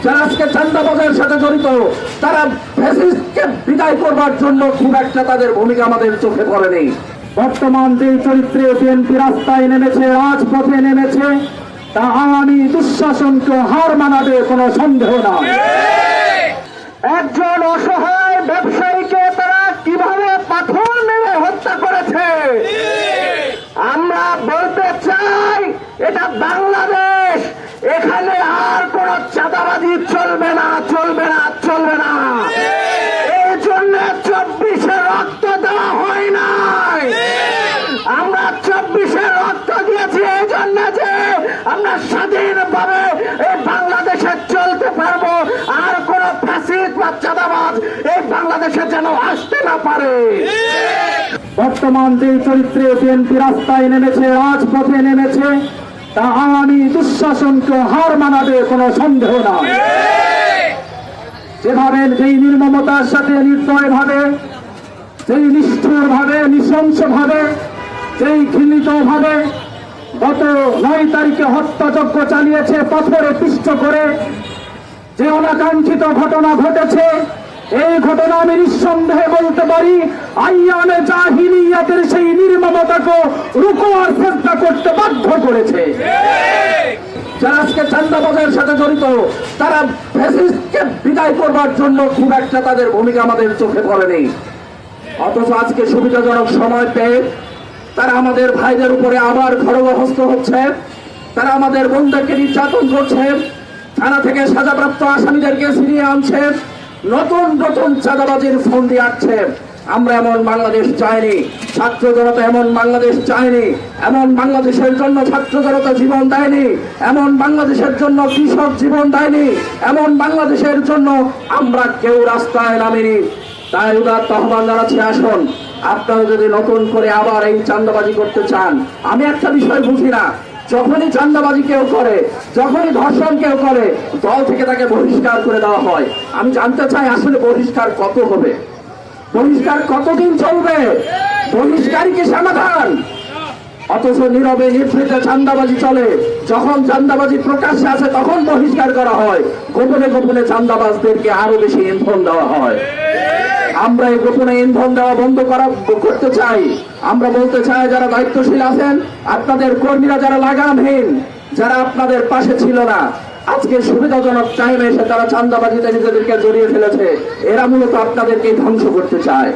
যারা আজকে চাঁদাবাজের সাথে জড়িত, তারা ফ্যাসিস্টকে বিদায় করবার জন্য খুব একটা তাদের ভূমিকা আমাদের চোখে পড়েনি। বর্তমান যে চরিত্রে বিএনপি রাস্তায় নেমেছে, রাজপথে নেমেছে, তা আওয়ামী দুঃশাসনকে হার মানাবে কোনো সন্দেহ নাই। একজন অসহায় ব্যবসায়ীকে তারা কিভাবে পাথর মেরে হত্যা করেছে, আমরা বলতে চাই এটা বাংলাদেশ, এখানে আর কোন চাঁদাবাজি চলবে না, চলবে না, চলবে না। এই জন্য 24-এ রক্ত দেওয়া হয় নাই। আমরা 24-এ রক্ত দিয়েছি এই জন্য যে আমরা স্বাধীনভাবে এই বাংলাদেশে চলতে পারবো, আর কোন ফ্যাসিস্ট বা চাঁদাবাজ এই বাংলাদেশে যেন আসতে না পারে। বর্তমান যে চরিত্রে বিএনপি রাস্তায় নেমেছে, রাজপথে নেমেছে, তা আওয়ামী দুঃশাসনকে হার মানাবে কোনো সন্দেহ নাই। যেভাবে যেই নির্মমতার সাথে, নির্দয় ভাবে, যেই নিষ্ঠুর ভাবে, নৃশংস ভাবে, যেই ঘৃণিত ভাবে গত 9 তারিখে হত্যাযজ্ঞ চালিয়েছে পাথরে পিষ্ট করে, যে অনাকাঙ্ক্ষিত ঘটনা ঘটেছে, এই ঘটনা আমি নিঃসন্দেহে বলতে পারি আইয়ামে জাহিলিয়াতের সেই নির্মমতাকে রুকুয়ার চেষ্টা করতে বাধ্য করেছে। যারা আজকে চাঁদাবাজের সাথে জড়িত, তারা ফ্যাসিস্টকে বিদায় করবার জন্য খুব একটা তাদের ভূমিকা আমাদের চোখে পড়েনি। অথচ আজকে সুবিধাজনক সময় পেয়ে তারা আমাদের ভাইদের উপরে আবার খড়গহস্ত হচ্ছে, তারা আমাদের বোনদেরকে নির্যাতন করছে, থানা থেকে সাজাপ্রাপ্ত আসামিদেরকে ছিনিয়ে আনছে, নতুন নতুন চাঁদাবাজির ফন্দি আটছে। আমরা এমন বাংলাদেশ চাইনি, ছাত্র জনতা এমন বাংলাদেশ চাইনি। এমন বাংলাদেশের জন্য ছাত্র জনতা জীবন দেয়নি, এমন বাংলাদেশের জন্য কৃষক জীবন দেয়নি, এমন বাংলাদেশের জন্য আমরা কেউ রাস্তায় নামিনি। তাই উদাত্ত আহ্বান জানাচ্ছি, আসুন আপনারা যদি নতুন করে আবার এই চাঁদাবাজি করতে চান, আমি একটা বিষয় বুঝি না, যখনই চাঁদাবাজি কেউ করে, যখনই ধর্ষণ কেউ করে, দল থেকে তাকে বহিষ্কার করে দেওয়া হয়। আমি জানতে চাই আসলে বহিষ্কার কত হবে, বহিষ্কার কতদিন চলবে, বহিষ্কারই কি সমাধান? অথচ নীরবে নিভৃতে চাঁদাবাজি চলে, যখন চাঁদাবাজি প্রকাশ্যে আসে তখন বহিষ্কার করা হয়, গোপনে গোপনে চাঁদাবাজদেরকে আরো বেশি ইন্ধন দেওয়া হয়। আমরা এই গোপনে ইন্ধন দেওয়া বন্ধ করতে চাই। আমরা বলতে চাই, যারা দায়িত্বশীল আছেন, আপনাদের কর্মীরা যারা লাগামহীন, যারা আপনাদের পাশে ছিল না, আজকে সুবিধাজনক টাইমে এসে তারা চাঁদাবাজিতে নিজেদেরকে জড়িয়ে ফেলেছে, এরা মূলত আপনাদেরকে ধ্বংস করতে চায়।